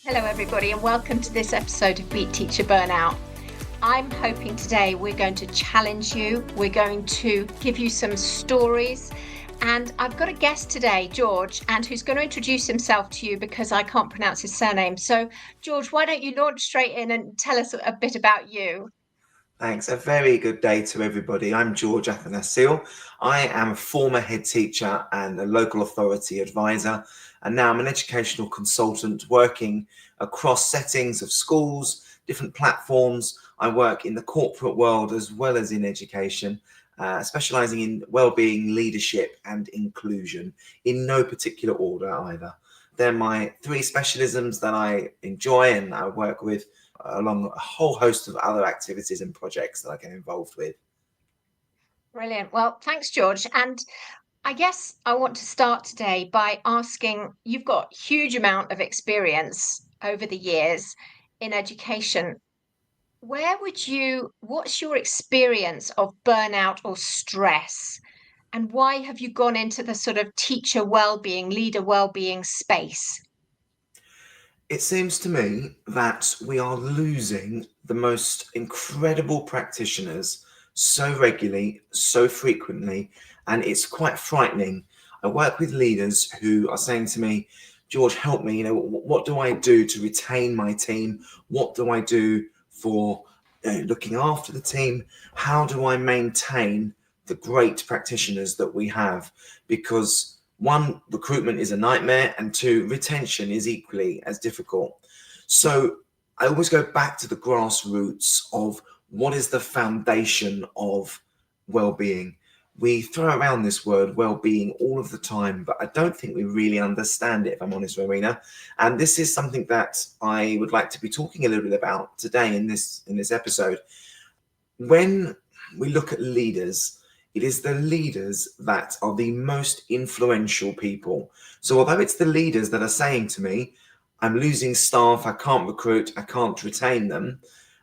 Hello, everybody, and welcome to this episode of Beat Teacher Burnout. I'm hoping today we're going to challenge you. We're going to give you some stories. And I've got a guest today, George, and who's going to introduce himself to you because I can't pronounce his surname. So, George, why don't you launch straight in and tell us a bit about you? Thanks. A very good day to everybody. I'm George Athanasiou. I am a former head teacher and a local authority advisor, and now I'm an educational consultant working across settings of schools, different platforms. I work in the corporate world as well as in education, specializing in wellbeing, leadership, and inclusion in no particular order either. They're my three specialisms that I enjoy and I work with, along a whole host of other activities and projects that I get involved with. Brilliant. Well, thanks, George. And I guess I want to start today by asking, you've got a huge amount of experience over the years in education. What's your experience of burnout or stress? And why have you gone into the sort of teacher well-being, leader well-being space? It seems to me that we are losing the most incredible practitioners so regularly, so frequently, and it's quite frightening. I work with leaders who are saying to me, George, help me. What do I do to retain my team? What do I do for looking after the team? How do I maintain the great practitioners that we have? Because one, recruitment is a nightmare, and two, retention is equally as difficult. So I always go back to the grassroots of what is the foundation of well-being. We throw around this word well-being all of the time, but I don't think we really understand it, if I'm honest, Rowena. And this is something that I would like to be talking a little bit about today in this episode. When we look at leaders, it is the leaders that are the most influential people. So although it's the leaders that are saying to me, I'm losing staff, I can't recruit, I can't retain them,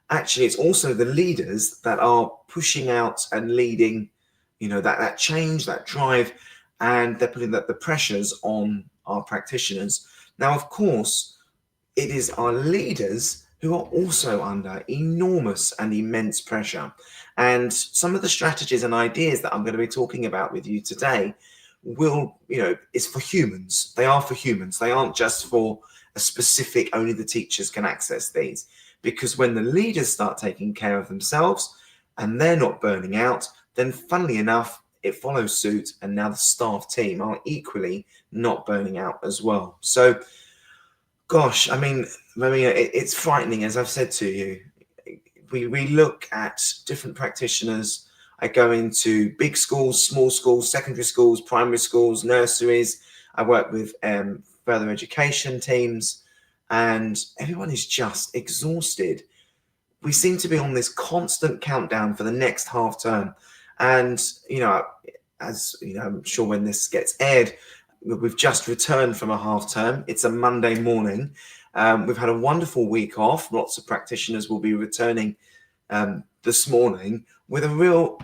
actually it's also the leaders that are pushing out and leading, that change, that drive, and they're putting the pressures on our practitioners. Now, of course, it is our leaders who are also under enormous and immense pressure. And some of the strategies and ideas that I'm going to be talking about with you today is for humans. They are for humans. They aren't just for a specific, only the teachers can access these. Because when the leaders start taking care of themselves and they're not burning out, then funnily enough, it follows suit. And now the staff team are equally not burning out as well. So, gosh, I mean, it's frightening, as I've said to you. We look at different practitioners. I go into big schools, small schools, secondary schools, primary schools, nurseries. I work with further education teams, and everyone is just exhausted. We seem to be on this constant countdown for the next half term. And, as you know, I'm sure when this gets aired, we've just returned from a half term. It's a Monday morning. We've had a wonderful week off. Lots of practitioners will be returning this morning with a real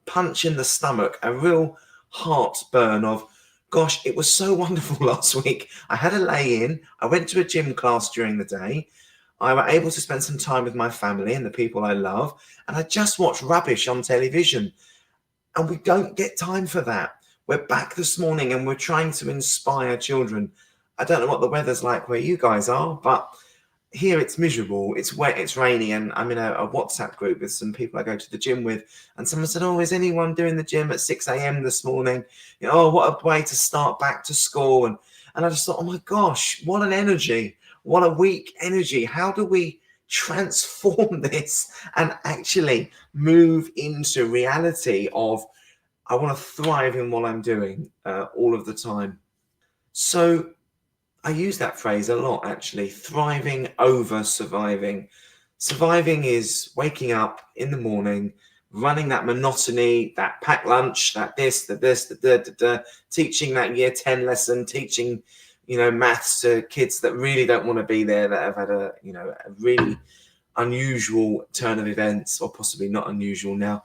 punch in the stomach, a real heartburn of, gosh, it was so wonderful last week. I had a lay-in. I went to a gym class during the day. I was able to spend some time with my family and the people I love. And I just watched rubbish on television. And we don't get time for that. We're back this morning and we're trying to inspire children. I don't know what the weather's like where you guys are, but here it's miserable, it's wet, it's rainy, and I'm in a WhatsApp group with some people I go to the gym with, and someone said, oh, is anyone doing the gym at 6 a.m. this morning? Oh, what a way to start back to school. And I just thought, oh my gosh, what an energy, what a weak energy. How do we transform this and actually move into reality of, I want to thrive in what I'm doing all of the time? So I use that phrase a lot, actually, thriving over surviving. Surviving is waking up in the morning, running that monotony, that packed lunch, that teaching that year 10 lesson, teaching, maths to kids that really don't want to be there, that have had a really unusual turn of events, or possibly not unusual now.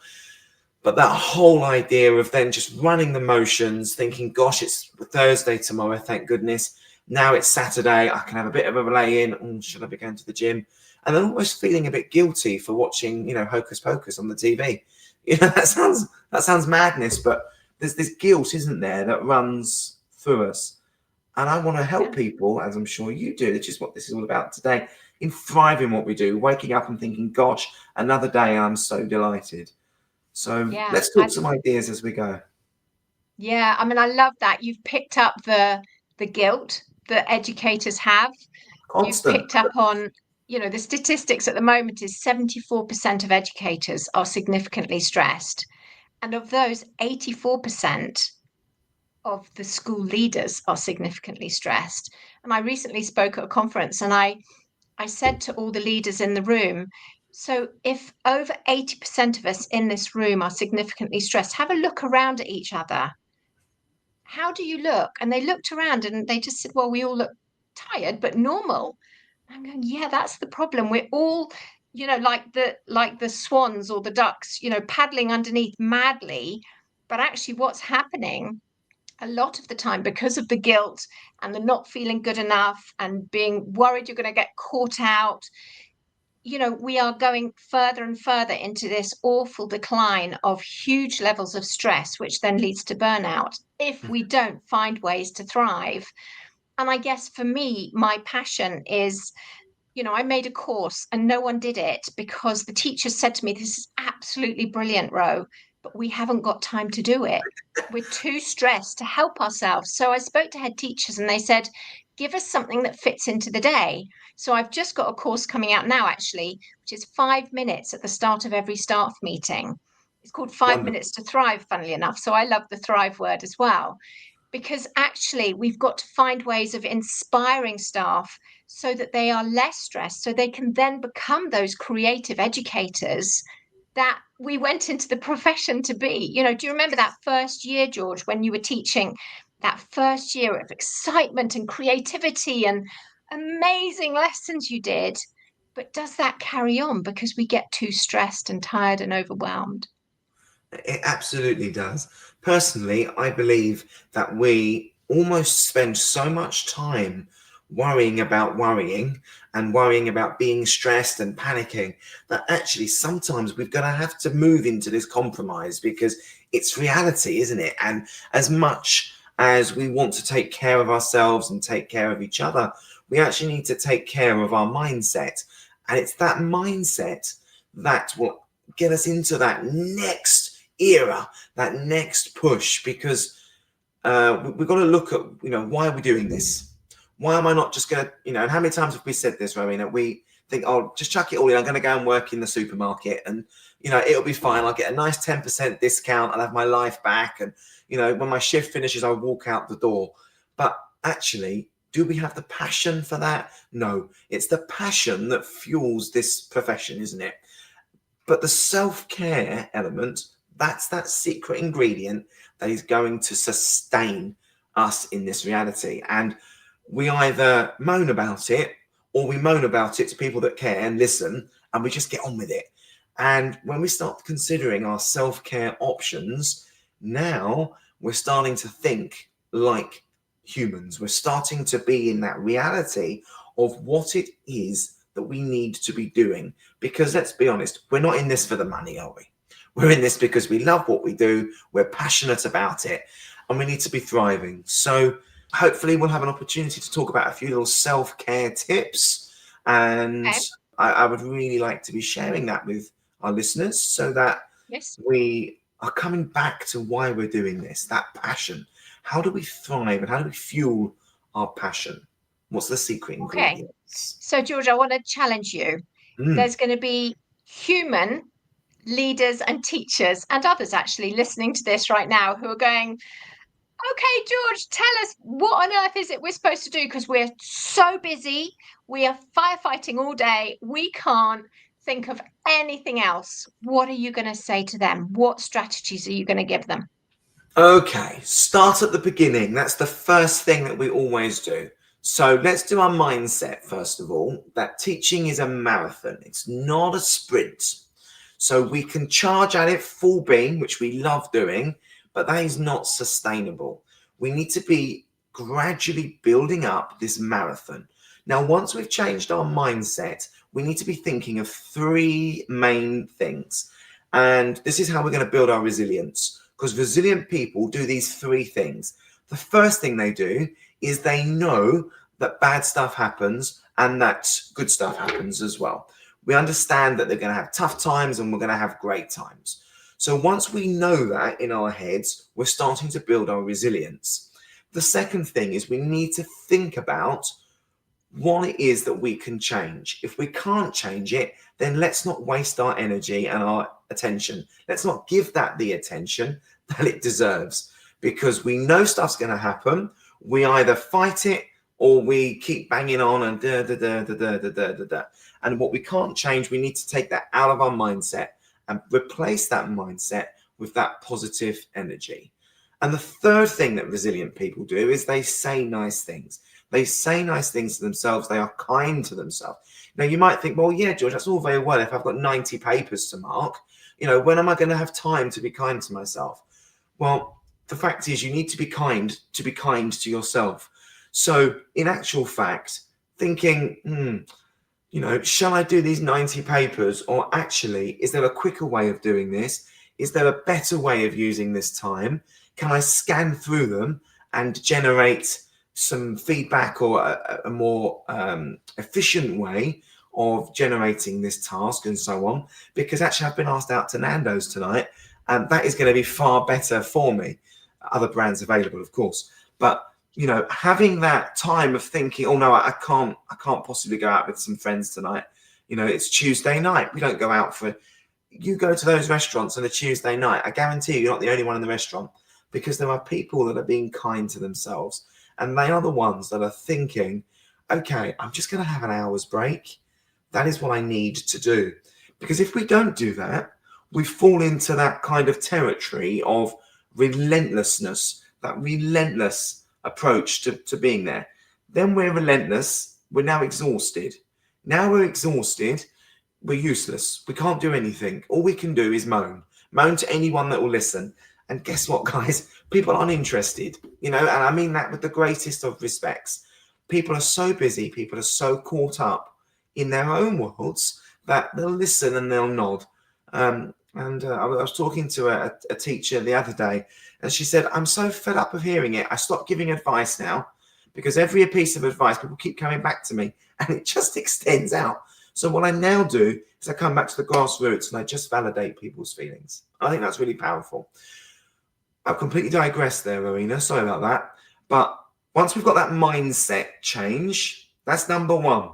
But that whole idea of then just running the motions, thinking, gosh, it's Thursday tomorrow, thank goodness. Now it's Saturday, I can have a bit of a lay in. Oh, should I be going to the gym? And I'm almost feeling a bit guilty for watching, Hocus Pocus on the TV. That sounds madness, but there's this guilt, isn't there, that runs through us. And I want to help people, as I'm sure you do, which is what this is all about today, in thriving what we do, waking up and thinking, gosh, another day, I'm so delighted. So let's talk some ideas as we go. Yeah, I mean, I love that. You've picked up the guilt that educators have. You've Constant. picked up on, the statistics at the moment is 74% of educators are significantly stressed. And of those, 84% of the school leaders are significantly stressed. And I recently spoke at a conference and I said to all the leaders in the room, so if over 80% of us in this room are significantly stressed, have a look around at each other. How do you look? And they looked around and they just said, well, we all look tired, but normal. I'm going, yeah, that's the problem. We're all, like the swans or the ducks, paddling underneath madly. But actually what's happening a lot of the time, because of the guilt and the not feeling good enough and being worried you're going to get caught out, we are going further and further into this awful decline of huge levels of stress, which then leads to burnout if we don't find ways to thrive. And I guess for me, my passion is, I made a course and no one did it because the teacher said to me, this is absolutely brilliant, Ro, but we haven't got time to do it. We're too stressed to help ourselves. So I spoke to head teachers and they said, give us something that fits into the day. So I've just got a course coming out now, actually, which is 5 minutes at the start of every staff meeting. It's called 5 Minutes to Thrive, funnily enough. So I love the thrive word as well, because actually we've got to find ways of inspiring staff so that they are less stressed, so they can then become those creative educators that we went into the profession to be. Do you remember that first year, George, when you were teaching, that first year of excitement and creativity and amazing lessons you did? But does that carry on because we get too stressed and tired and overwhelmed? It absolutely does. Personally, I believe that we almost spend so much time worrying about worrying and worrying about being stressed and panicking that actually sometimes we're going to have to move into this compromise because it's reality, isn't it? And as much as we want to take care of ourselves and take care of each other, we actually need to take care of our mindset. And it's that mindset that will get us into that next era, that next push, because we've got to look at, why are we doing this? Why am I not just going to, and how many times have we said this, Rowena? We think, oh, just chuck it all in. I'm going to go and work in the supermarket and, it'll be fine. I'll get a nice 10% discount. I'll have my life back. And, when my shift finishes, I'll walk out the door. But actually, do we have the passion for that? No, it's the passion that fuels this profession, isn't it? But the self-care element, that's that secret ingredient that is going to sustain us in this reality. And we either moan about it or we moan about it to people that care and listen, and we just get on with it. And when we start considering our self-care options, now we're starting to think like humans. We're starting to be in that reality of what it is that we need to be doing. Because let's be honest, we're not in this for the money, are we? We're in this because we love what we do, we're passionate about it, and we need to be thriving. So hopefully we'll have an opportunity to talk about a few little self-care tips. And okay. I would really like to be sharing that with our listeners so that we are coming back to why we're doing this, that passion. How do we thrive and how do we fuel our passion? What's the secret ingredients? Okay. So, George, I want to challenge you. There's going to be human leaders and teachers and others actually listening to this right now who are going, okay, George, tell us what on earth is it we're supposed to do, because we're so busy. We are firefighting all day. We can't think of anything else. What are you going to say to them? What strategies are you going to give them? Okay, start at the beginning. That's the first thing that we always do. So let's do our mindset, first of all, that teaching is a marathon. It's not a sprint. So we can charge at it full beam, which we love doing, but that is not sustainable. We need to be gradually building up this marathon. Now, once we've changed our mindset, we need to be thinking of three main things. And this is how we're going to build our resilience, because resilient people do these three things. The first thing they do is they know that bad stuff happens and that good stuff happens as well. We understand that they're going to have tough times and we're going to have great times. So once we know that in our heads, we're starting to build our resilience. The second thing is we need to think about what it is that we can change. If we can't change it, then let's not waste our energy and our attention. Let's not give that the attention that it deserves, because we know stuff's going to happen. We either fight it or we keep banging on and da da da da da da da da da. And what we can't change, we need to take that out of our mindset and replace that mindset with that positive energy. And the third thing that resilient people do is they say nice things. They say nice things to themselves. They are kind to themselves. Now, you might think, well, yeah, George, that's all very well. If I've got 90 papers to mark, when am I going to have time to be kind to myself? Well, the fact is you need to be kind to yourself. So in actual fact, thinking, shall I do these 90 papers? Or actually, is there a quicker way of doing this? Is there a better way of using this time? Can I scan through them and generate some feedback or a more efficient way of generating this task and so on? Because actually I've been asked out to Nando's tonight, and that is going to be far better for me. Other brands available, of course, but having that time of thinking, oh no, I can't possibly go out with some friends tonight. It's Tuesday night. We don't go out you go to those restaurants on a Tuesday night. I guarantee you're not the only one in the restaurant, because there are people that are being kind to themselves. And they are the ones that are thinking, okay, I'm just going to have an hour's break. That is what I need to do. Because if we don't do that, we fall into that kind of territory of relentlessness, that relentless approach to being there. Then we're relentless. We're now exhausted. Now we're exhausted. We're useless. We can't do anything. All we can do is moan to anyone that will listen. And guess what, guys? People aren't interested, and I mean that with the greatest of respects. People are so busy, people are so caught up in their own worlds that they'll listen and they'll nod. I was talking to a teacher the other day, and she said, I'm so fed up of hearing it. I stopped giving advice now, because every piece of advice, people keep coming back to me, and it just extends out. So what I now do is I come back to the grassroots and I just validate people's feelings. I think that's really powerful. I've completely digressed there, Rowena. Sorry about that. But once we've got that mindset change, that's number one.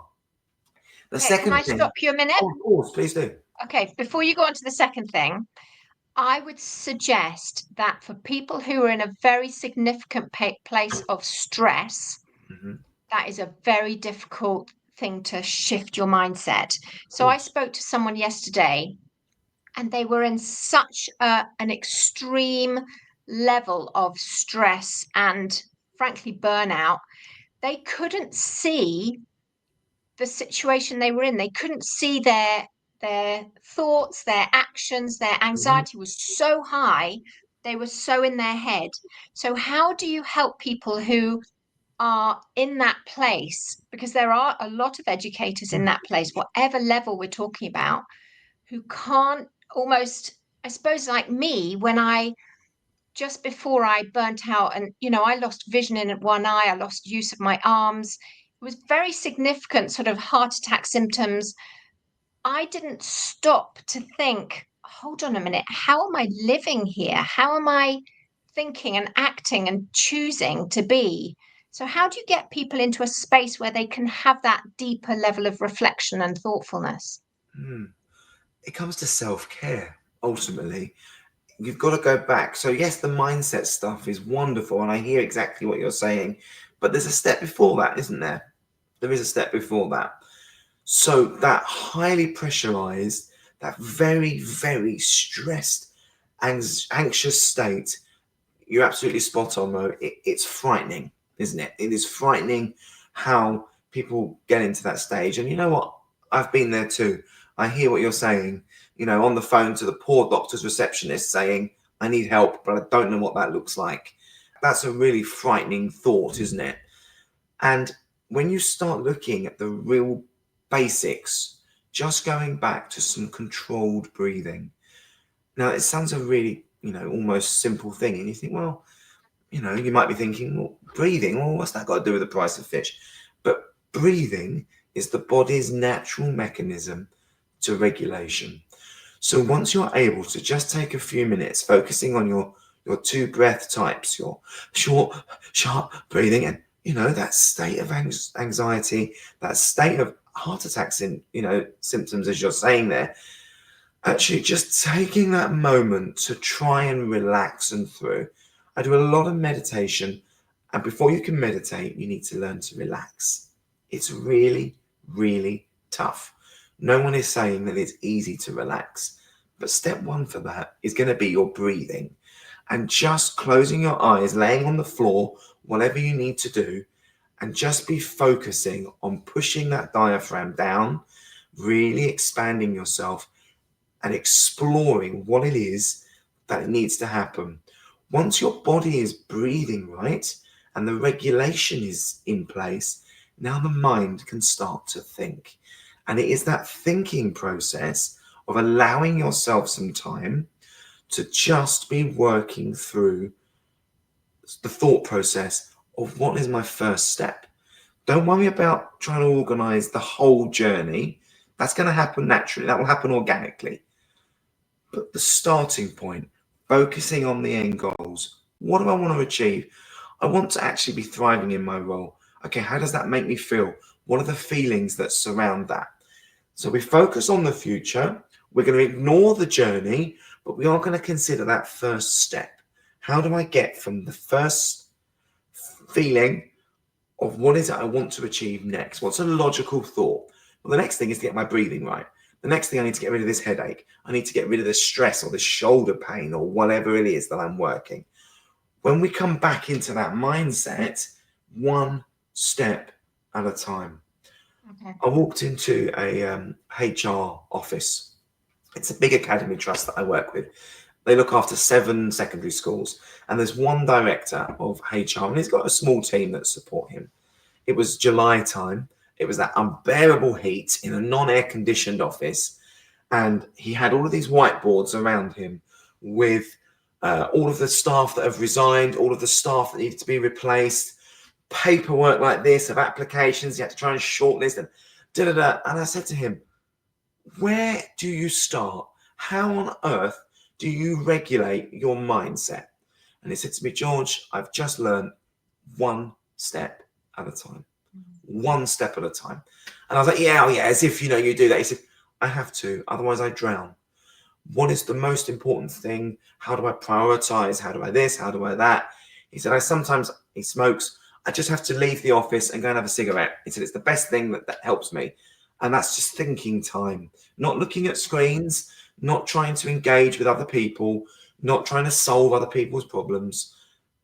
The second thing. Can I stop you a minute? Oh, of course, please do. Okay, before you go on to the second thing, I would suggest that for people who are in a very significant place of stress, that is a very difficult thing to shift your mindset. So I spoke to someone yesterday, and they were in such an extreme level of stress and, frankly, burnout. They couldn't see the situation they were in. They couldn't see their thoughts, their actions. Their anxiety was so high. They were so in their head. So how do you help people who are in that place? Because there are a lot of educators in that place, whatever level we're talking about, who can't almost, I suppose, like me, when just before I burnt out and, I lost vision in one eye, I lost use of my arms. It was very significant sort of heart attack symptoms. I didn't stop to think, hold on a minute, how am I living here? How am I thinking and acting and choosing to be? So how do you get people into a space where they can have that deeper level of reflection and thoughtfulness? It comes to self-care, ultimately. You've got to go back. So yes, the mindset stuff is wonderful, and I hear exactly what you're saying, but there's a step before that, isn't there? There is a step before that. So that highly pressurized, that very, very stressed and anxious state, you're absolutely spot on, Mo. It's frightening, isn't it? It is frightening how people get into that stage. And you know what? I've been there too. I hear what you're saying, on the phone to the poor doctor's receptionist saying, I need help, but I don't know what that looks like. That's a really frightening thought, isn't it? And when you start looking at the real basics, just going back to some controlled breathing. Now, it sounds a really, almost simple thing. And you think, well, you might be thinking, well, breathing, well, what's that got to do with the price of fish? But breathing is the body's natural mechanism to regulation. So once you're able to just take a few minutes focusing on your two breath types, your short, sharp breathing, and that state of anxiety, that state of heart attacks in symptoms, as you're saying there, actually just taking that moment to try and relax and through. I do a lot of meditation, and before you can meditate, you need to learn to relax. It's really, really tough. No one is saying that it's easy to relax, but step one for that is going to be your breathing, and just closing your eyes, laying on the floor, whatever you need to do, and just be focusing on pushing that diaphragm down, really expanding yourself and exploring what it is that needs to happen. Once your body is breathing right and the regulation is in place, now the mind can start to think. And it is that thinking process of allowing yourself some time to just be working through the thought process of what is my first step. Don't worry about trying to organize the whole journey. That's going to happen naturally. That will happen organically. But the starting point, focusing on the end goals. What do I want to achieve? I want to actually be thriving in my role. Okay, how does that make me feel? What are the feelings that surround that? So we focus on the future. We're going to ignore the journey, but we are going to consider that first step. How do I get from the first feeling of what is it I want to achieve next? What's a logical thought? Well, the next thing is to get my breathing right. The next thing, I need to get rid of this headache. I need to get rid of this stress or this shoulder pain or whatever it is that I'm working. When we come back into that mindset, one step at a time. Okay. I walked into a HR office. It's a big academy trust that I work with. They look after 7 secondary schools, and there's one director of HR, and he's got a small team that support him. It was July time. It was that unbearable heat in a non-air conditioned office, and he had all of these whiteboards around him with all of the staff that have resigned, all of the staff that needed to be replaced, paperwork like this of applications. You had to try and shortlist and da-da-da. And I said to him, where do you start? How on earth do you regulate your mindset? And he said to me, George, I've just learned one step at a time. One step at a time. And I was like, yeah, as if, you do that. He said, I have to, otherwise I drown. What is the most important thing? How do I prioritize? How do I this? How do I that? He said, he smokes. I just have to leave the office and go and have a cigarette. He said, it's the best thing that helps me. And that's just thinking time, not looking at screens, not trying to engage with other people, not trying to solve other people's problems,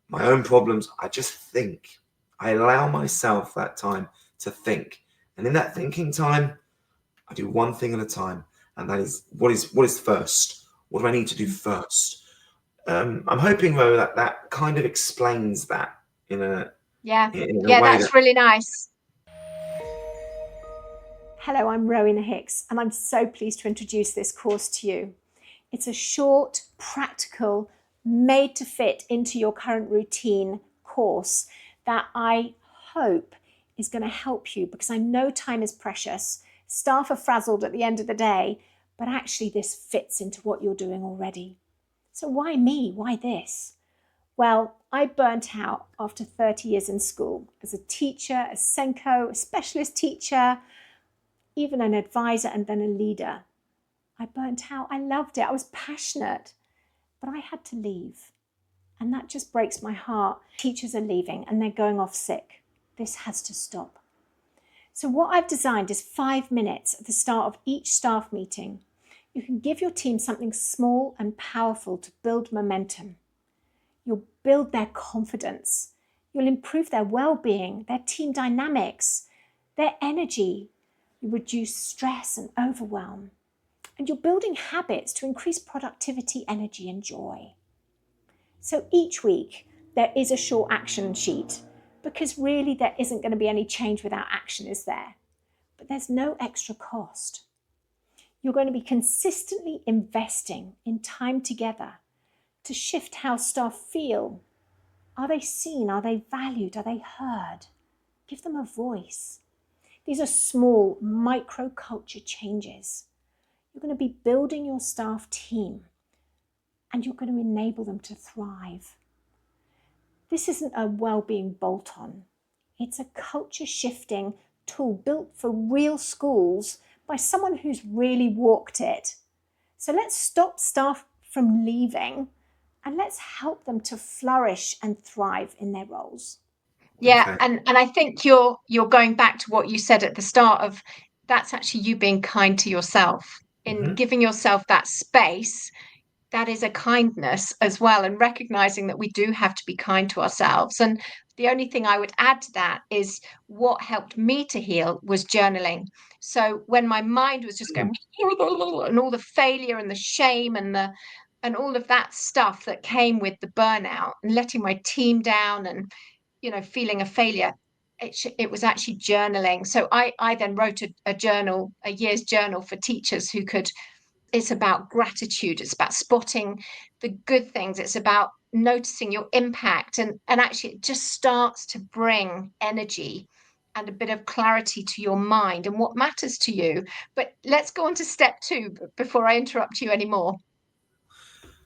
my own problems. I just think. I allow myself that time to think. And in that thinking time, I do one thing at a time. And that is, what is first? What do I need to do first? I'm hoping, Ro, that kind of explains that in a way that's really nice. Hello, I'm Rowena Hicks, and I'm so pleased to introduce this course to you. It's a short, practical, made to fit into your current routine course that I hope is going to help you, because I know time is precious. Staff are frazzled at the end of the day, but actually this fits into what you're doing already. So why me? Why this? Well, I burnt out after 30 years in school as a teacher, a Senko, a specialist teacher, even an advisor, and then a leader. I burnt out. I loved it. I was passionate, but I had to leave. And that just breaks my heart. Teachers are leaving and they're going off sick. This has to stop. So what I've designed is 5 minutes at the start of each staff meeting. You can give your team something small and powerful to build momentum. You'll build their confidence. You'll improve their well-being, their team dynamics, their energy. You reduce stress and overwhelm. And you're building habits to increase productivity, energy, and joy. So each week, there is a short action sheet, because really there isn't going to be any change without action, is there? But there's no extra cost. You're going to be consistently investing in time together to shift how staff feel. Are they seen? Are they valued? Are they heard? Give them a voice. These are small micro-culture changes. You're going to be building your staff team, and you're going to enable them to thrive. This isn't a well-being bolt-on. It's a culture-shifting tool built for real schools by someone who's really walked it. So let's stop staff from leaving, and let's help them to flourish and thrive in their roles. Yeah, Okay. and I think you're going back to what you said at the start of, that's actually you being kind to yourself, in Mhm. giving yourself that space. That is a kindness as well, and recognizing that we do have to be kind to ourselves. And the only thing I would add to that is, what helped me to heal was journaling. So when my mind was just going and all the failure and the shame and all of that stuff that came with the burnout and letting my team down and feeling a failure, it was actually journaling. So I then wrote a journal, a year's journal for teachers who could. It's about gratitude, it's about spotting the good things, it's about noticing your impact, and actually it just starts to bring energy and a bit of clarity to your mind and what matters to you. But let's go on to step 2 before I interrupt you anymore.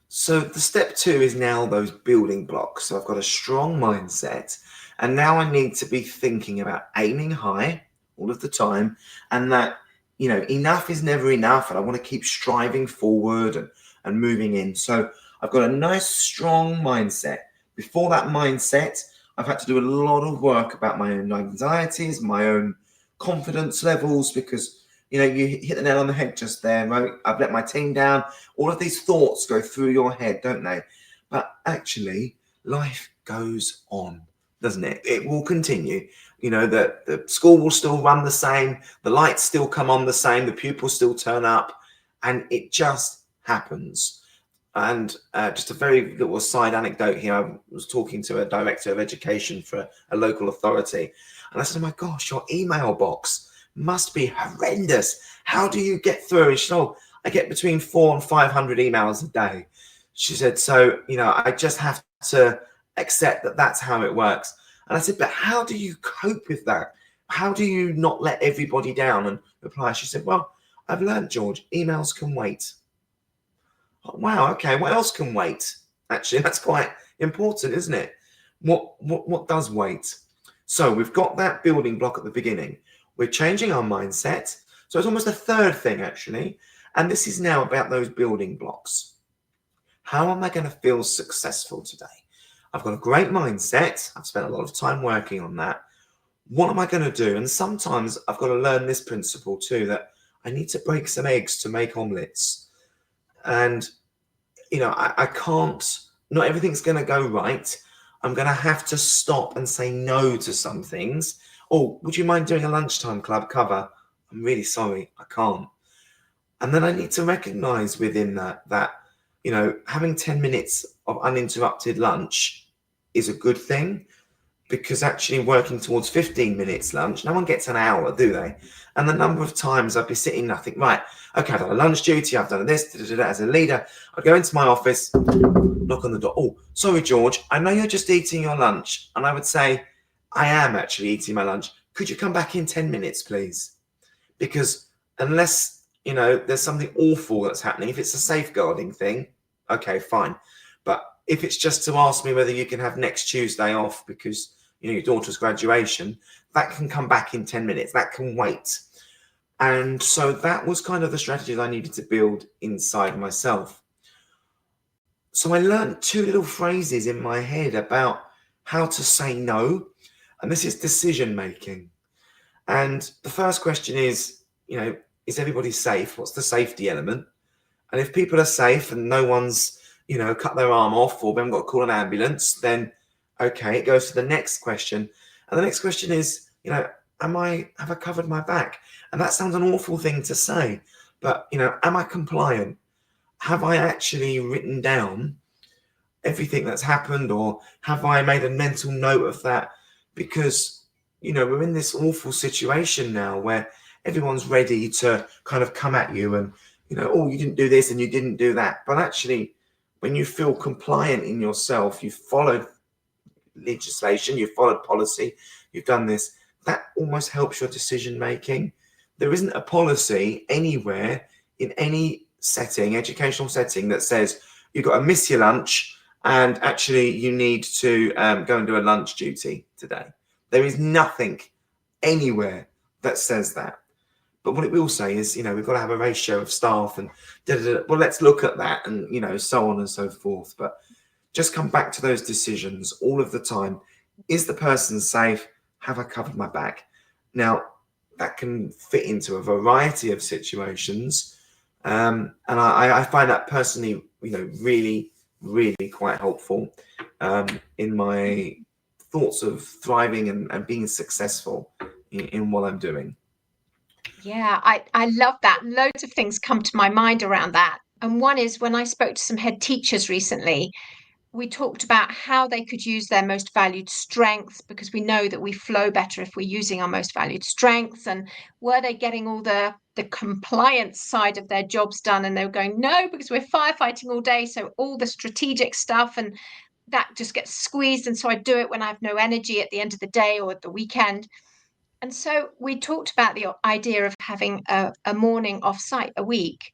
So the step 2 is now those building blocks. So I've got a strong mindset, and now I need to be thinking about aiming high all of the time, and that, enough is never enough, and I want to keep striving forward and moving in. So I've got a nice strong mindset. Before that mindset, I've had to do a lot of work about my own anxieties, my own confidence levels, because you hit the nail on the head just there, right? I've let my team down. All of these thoughts go through your head, don't they? But actually, life goes on, doesn't it? It will continue. The school will still run the same, the lights still come on the same, the pupils still turn up, and it just happens. And just a very little side anecdote here. I was talking to a director of education for a local authority, and I said, "Oh my gosh, your email box must be horrendous. How do you get through?" And she said, "Oh, I get between 400 and 500 emails a day." She said, "So, I just have to accept that that's how it works." And I said, "But how do you cope with that? How do you not let everybody down and reply?" She said, "Well, I've learned, George, emails can wait." Oh, wow, okay, what else can wait? Actually, that's quite important, isn't it? What does wait? So we've got that building block at the beginning. We're changing our mindset. So it's almost a third thing, actually. And this is now about those building blocks. How am I going to feel successful today? I've got a great mindset. I've spent a lot of time working on that. What am I going to do? And sometimes I've got to learn this principle too, that I need to break some eggs to make omelets. And, I can't, not everything's going to go right. I'm going to have to stop and say no to some things. "Oh, would you mind doing a lunchtime club cover?" "I'm really sorry, I can't." And then I need to recognize within that, having 10 minutes of uninterrupted lunch is a good thing, because actually working towards 15 minutes lunch, no one gets an hour, do they? And the number of times I'd be sitting and I think, right, okay, I've done a lunch duty, I've done this, as a leader. I'd go into my office, knock on the door. "Oh, sorry, George, I know you're just eating your lunch." And I would say, "I am actually eating my lunch. Could you come back in 10 minutes, please?" Because unless, there's something awful that's happening, if it's a safeguarding thing, okay, fine. But if it's just to ask me whether you can have next Tuesday off because, your daughter's graduation, that can come back in 10 minutes. That can wait. And so that was kind of the strategies I needed to build inside myself. So I learned 2 little phrases in my head about how to say no. And this is decision making. And the first question is, is everybody safe? What's the safety element? And if people are safe and no one's, cut their arm off, or we haven't got to call an ambulance, then okay, it goes to the next question. And the next question is, have I covered my back? And that sounds an awful thing to say, but am I compliant? Have I actually written down everything that's happened, or have I made a mental note of that? Because, we're in this awful situation now where everyone's ready to kind of come at you and, oh, you didn't do this and you didn't do that. But actually, when you feel compliant in yourself, you've followed legislation, you've followed policy, you've done this, that almost helps your decision making. There isn't a policy anywhere in any setting, educational setting, that says you've got to miss your lunch and actually you need to go and do a lunch duty today. There is nothing anywhere that says that. But what it will say is, we've got to have a ratio of staff and well, let's look at that, and so on and so forth. But just come back to those decisions all of the time. Is the person safe? Have I covered my back? Now, that can fit into a variety of situations. And I find that personally, really, really quite helpful in my thoughts of thriving and being successful in what I'm doing. Yeah, I love that. Loads of things come to my mind around that. And one is when I spoke to some head teachers recently, we talked about how they could use their most valued strengths, because we know that we flow better if we're using our most valued strengths. And were they getting all the compliance side of their jobs done? And they were going, no, because we're firefighting all day. So all the strategic stuff and that just gets squeezed. And so I do it when I have no energy at the end of the day or at the weekend. And so we talked about the idea of having a morning off-site a week.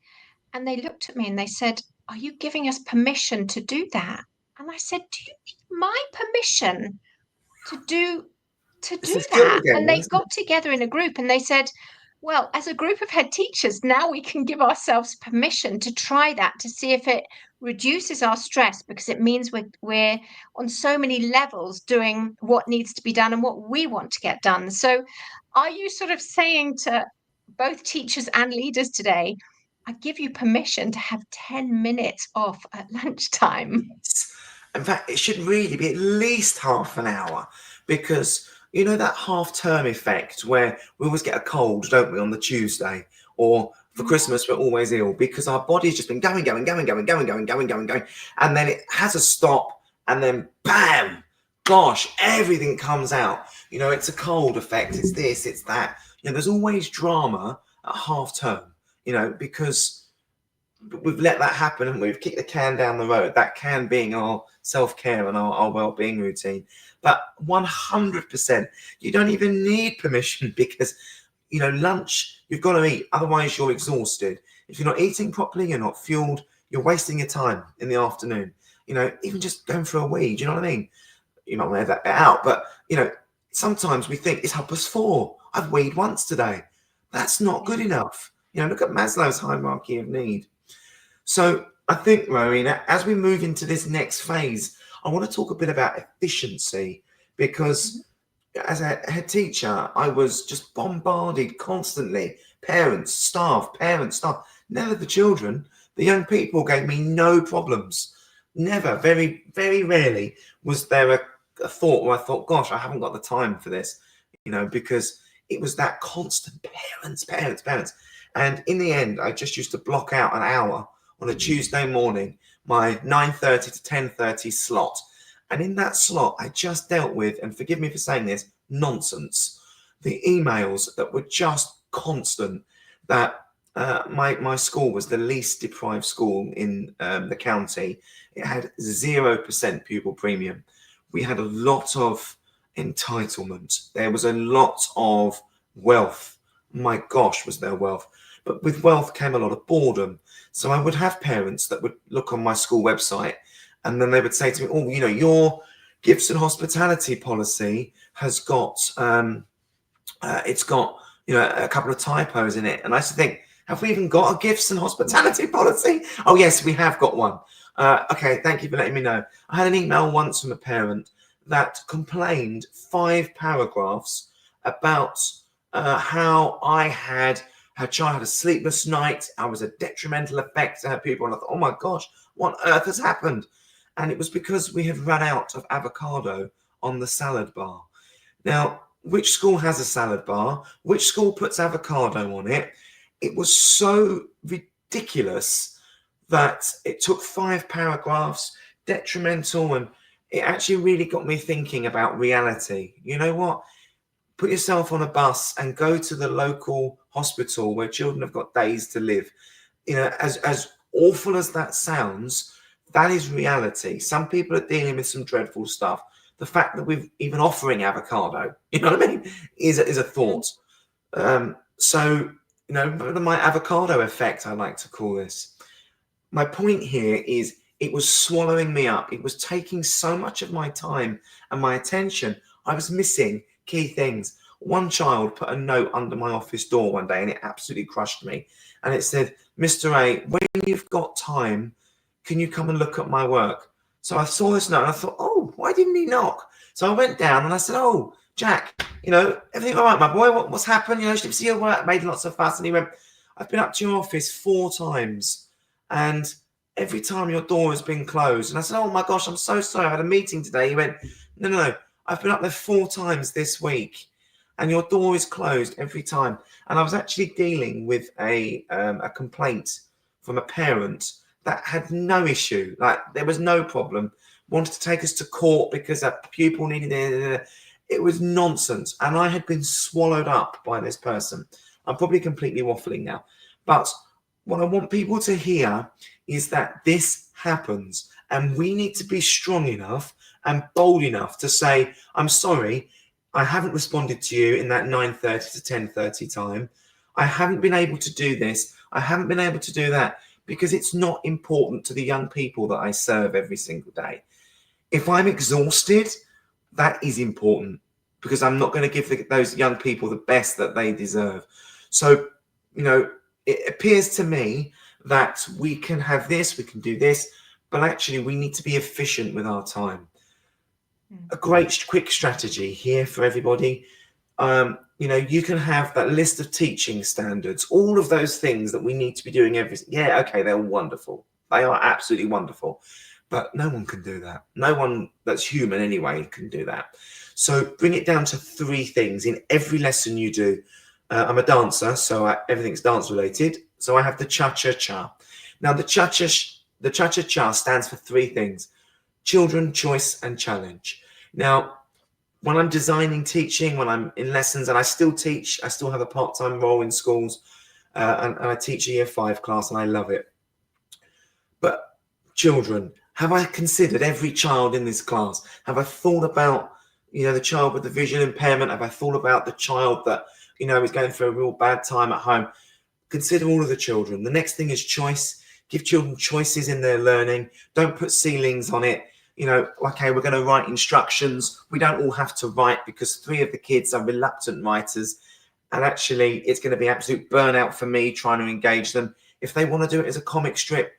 And they looked at me and they said, are you giving us permission to do that? And I said, do you need my permission to do that? And they got together in a group and they said, well, as a group of head teachers, now we can give ourselves permission to try that, to see if it reduces our stress, because it means we're on so many levels doing what needs to be done and what we want to get done. So are you sort of saying to both teachers and leaders today, I give you permission to have 10 minutes off at lunchtime? In fact, it should really be at least half an hour, because that half-term effect where we always get a cold, don't we, on the Tuesday, or for Christmas we're always ill because our body's just been going, and then it has a stop, and then bam, gosh, everything comes out. It's a cold effect, it's this, it's that. There's always drama at half-term, because we've let that happen and we've kicked the can down the road, that can being our self-care and our well-being routine. But 100%, you don't even need permission, because lunch, you've got to eat, otherwise you're exhausted. If you're not eating properly, you're not fueled, you're wasting your time in the afternoon. Even just going for a wee, do you know what I mean? You might want to have that bit out, but sometimes we think it's 4:30, I've weed once today. That's not good enough. Look at Maslow's hierarchy of need. So I think, Rowena, as we move into this next phase, I want to talk a bit about efficiency, because as a head teacher, I was just bombarded constantly. Parents, staff. Never the children. The young people gave me no problems. Never, very, very rarely was there a thought where I thought, gosh, I haven't got the time for this, because it was that constant parents. And in the end, I just used to block out an hour on a Tuesday morning, my 9:30 to 10:30 slot. And in that slot, I just dealt with, and forgive me for saying this, nonsense. The emails that were just constant, that my school was the least deprived school in the county. It had 0% pupil premium. We had a lot of entitlement. There was a lot of wealth. My gosh, was there wealth. But with wealth came a lot of boredom. So I would have parents that would look on my school website, and then they would say to me, oh, your gifts and hospitality policy has got, it's got, a couple of typos in it. And I used to think, have we even got a gifts and hospitality policy? Oh, yes, we have got one. Okay, thank you for letting me know. I had an email once from a parent that complained 5 paragraphs about how her child had a sleepless night. I was a detrimental effect to her pupil. And I thought, oh my gosh, what on earth has happened? And it was because we had run out of avocado on the salad bar. Now, which school has a salad bar? Which school puts avocado on it? It was so ridiculous that it took 5 paragraphs, detrimental, and it actually really got me thinking about reality. You know what? Put yourself on a bus and go to the local hospital where children have got days to live. You know, as awful as that sounds, that is reality. Some people are dealing with some dreadful stuff. The fact that we're even offering avocado, you know what I mean, is a thought. So, you know, my avocado effect, I like to call this. My point here is it was swallowing me up. It was taking so much of my time and my attention. I was missing key things. One child put a note under my office door one day and it absolutely crushed me. And it said, "Mr. A, when you've got time, can you come and look at my work?" So I saw this note and I thought, oh, why didn't he knock? So I went down and I said, "Oh, Jack, you know, everything all right, my boy? What's happened? You know, should see your work?" Made lots of fuss. And he went, "I've been up to your office 4 times and every time your door has been closed." And I said, "Oh my gosh, I'm so sorry. I had a meeting today." He went, No. I've been up there 4 times this week and your door is closed every time." And I was actually dealing with a complaint from a parent that had no issue. Like, there was no problem. Wanted to take us to court because a pupil needed it. It was nonsense. And I had been swallowed up by this person. I'm probably completely waffling now. But what I want people to hear is that this happens. And we need to be strong enough and bold enough to say, "I'm sorry, I haven't responded to you in that 9:30 to 10:30 time. I haven't been able to do this. I haven't been able to do that," because it's not important to the young people that I serve every single day. If I'm exhausted, that is important because I'm not going to give those young people the best that they deserve. So, you know, it appears to me that we can have this, we can do this, but actually we need to be efficient with our time. A great quick strategy here for everybody. You know, you can have that list of teaching standards, all of those things that we need to be doing okay, they're wonderful. They are absolutely wonderful. But no one can do that. No one that's human anyway can do that. So bring it down to 3 things in every lesson you do. I'm a dancer, so everything's dance related. So I have the cha-cha-cha. Now, the cha-cha-cha stands for 3 things: children, choice, and challenge. Now, when I'm designing teaching, when I'm in lessons, and I still teach, I still have a part-time role in schools, and I teach a year 5 class, and I love it. But children, have I considered every child in this class? Have I thought about, you know, the child with the vision impairment? Have I thought about the child that, you know, is going through a real bad time at home? Consider all of the children. The next thing is choice. Give children choices in their learning. Don't put ceilings on it. You know, okay, we're going to write instructions. We don't all have to write because 3 of the kids are reluctant writers. And actually, it's going to be absolute burnout for me trying to engage them. If they want to do it as a comic strip,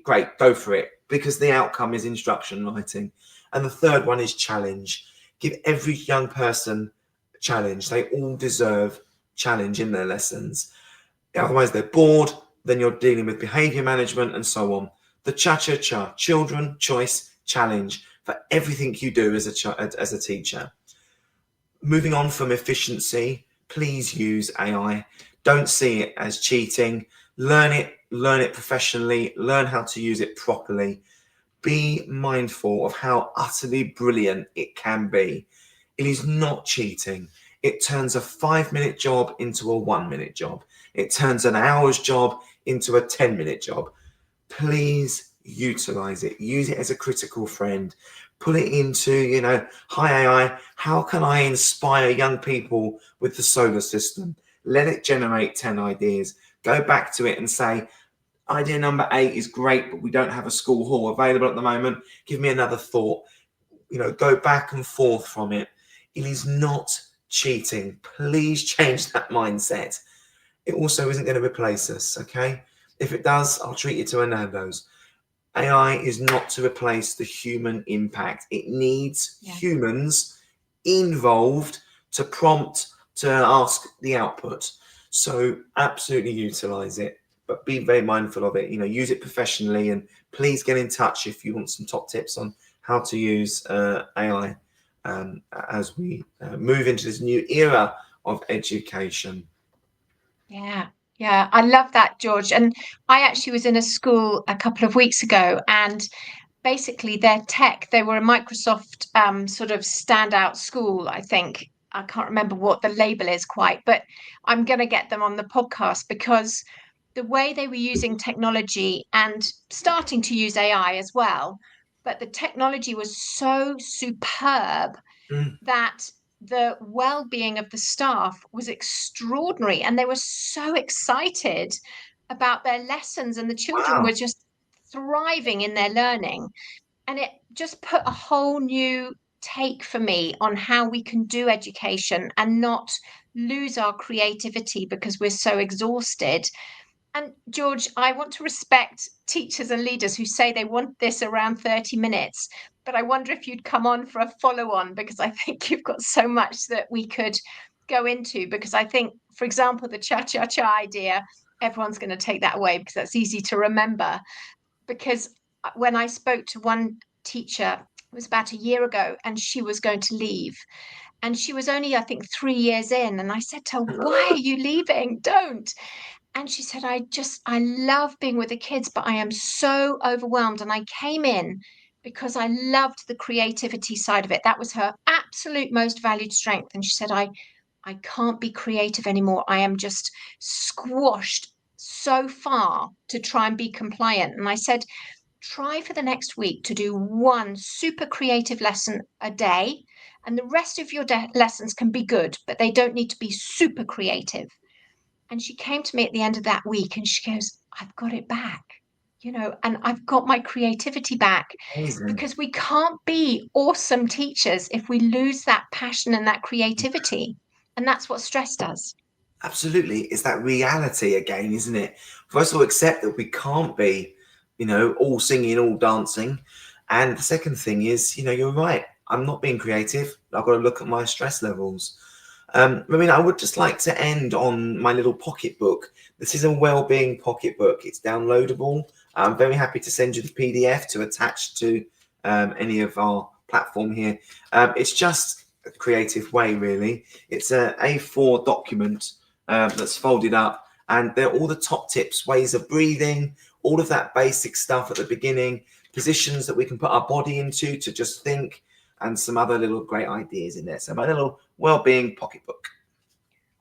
great, go for it, because the outcome is instruction writing. And the third one is challenge. Give every young person a challenge. They all deserve challenge in their lessons. Otherwise, they're bored. Then you're dealing with behavior management and so on. The cha-cha-cha, children, choice, challenge for everything you do as a teacher. Moving on from efficiency, please use AI. Don't see it as cheating. Learn it professionally. Learn how to use it properly. Be mindful of how utterly brilliant it can be. It is not cheating. It turns a 5-minute job into a 1-minute job. It turns an hour's job into a 10-minute job. Please utilize it. Use it as a critical friend. Put it into, you know, hi AI, how can I inspire young people with the solar system? Let it generate 10 ideas. Go back to it and say, idea number 8 is great, but we don't have a school hall available at the moment. Give me another thought. You know, go back and forth from it. It is not cheating. Please change that mindset. It also isn't going to replace us, okay? If it does, I'll treat you to a Nando's. AI is not to replace the human impact. It needs humans involved to prompt, to ask the output. So absolutely utilize it, but be very mindful of it. You know, use it professionally, and please get in touch if you want some top tips on how to use AI as we move into this new era of education. Yeah, I love that, George. And I actually was in a school a couple of weeks ago, and basically their tech, they were a Microsoft sort of standout school, I think. I can't remember what the label is quite, but I'm going to get them on the podcast because the way they were using technology and starting to use AI as well, but the technology was so superb Mm. that the well-being of the staff was extraordinary, and they were so excited about their lessons, and the children Wow. were just thriving in their learning. And it just put a whole new take for me on how we can do education and not lose our creativity because we're so exhausted. And George, I want to respect teachers and leaders who say they want this around 30 minutes, but I wonder if you'd come on for a follow on, because I think you've got so much that we could go into. Because I think, for example, the cha cha cha idea, everyone's going to take that away because that's easy to remember. Because when I spoke to one teacher, it was about a year ago, and she was going to leave. And she was only, I think, 3 years in. And I said to her, "Why are you leaving? Don't." And she said, I love being with the kids, but I am so overwhelmed. And I came in because I loved the creativity side of it. That was her absolute most valued strength. And she said, I can't be creative anymore. I am just squashed so far to try and be compliant. And I said, try for the next week to do one super creative lesson a day. And the rest of your lessons can be good, but they don't need to be super creative. And she came to me at the end of that week and she goes, I've got it back, and I've got my creativity back, Amazing. because we can't be awesome teachers if we lose that passion and that creativity. And that's what stress does. Absolutely. It's that reality again, isn't it? First of all, accept that we can't be, all singing, all dancing. And the second thing is, you're right. I'm not being creative. I've got to look at my stress levels. I would just like to end on my little pocketbook. This is a Wellbeing pocketbook. It's downloadable. I'm very happy to send you the PDF to attach to any of our platform here. It's just a creative way, really. It's a A4 document that's folded up, and they're all the top tips, ways of breathing, all of that basic stuff at the beginning, positions that we can put our body into to just think, and some other little great ideas in there. So my little Wellbeing pocketbook.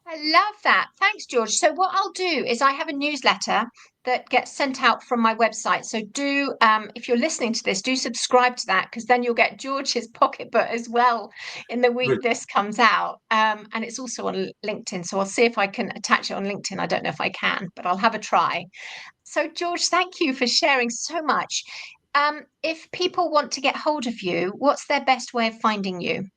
I love that. Thanks, George. So what I'll do is I have a newsletter that gets sent out from my website. So do, if you're listening to this, do subscribe to that, because then you'll get George's pocketbook as well in the week Brilliant. this comes out. And it's also on LinkedIn. So I'll see if I can attach it on LinkedIn. I don't know if I can, but I'll have a try. So George, thank you for sharing so much. If people want to get hold of you, what's their best way of finding you?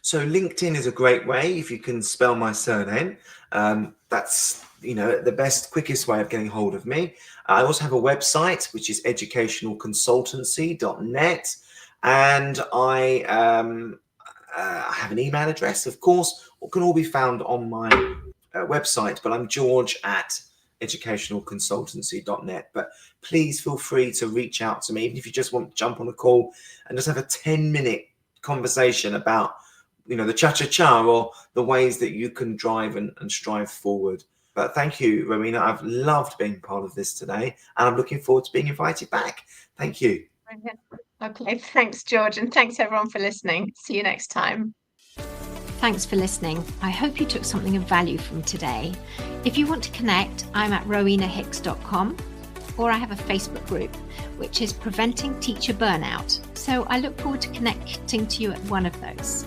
So LinkedIn is a great way if you can spell my surname. That's the best, quickest way of getting hold of me. I also have a website which is educationalconsultancy.net, and I have an email address, of course, or can all be found on my website. But I'm George at educationalconsultancy.net. But please feel free to reach out to me, even if you just want to jump on a call and just have a 10-minute conversation about the cha-cha-cha, or the ways that you can drive and strive forward. But thank you, Rowena. I've loved being part of this today, and I'm looking forward to being invited back. Thank you. Okay, thanks, George, and thanks everyone for listening. See you next time. Thanks for listening. I hope you took something of value from today. If you want to connect, I'm at rowenahicks.com, or I have a Facebook group, which is Preventing Teacher Burnout. So I look forward to connecting to you at one of those.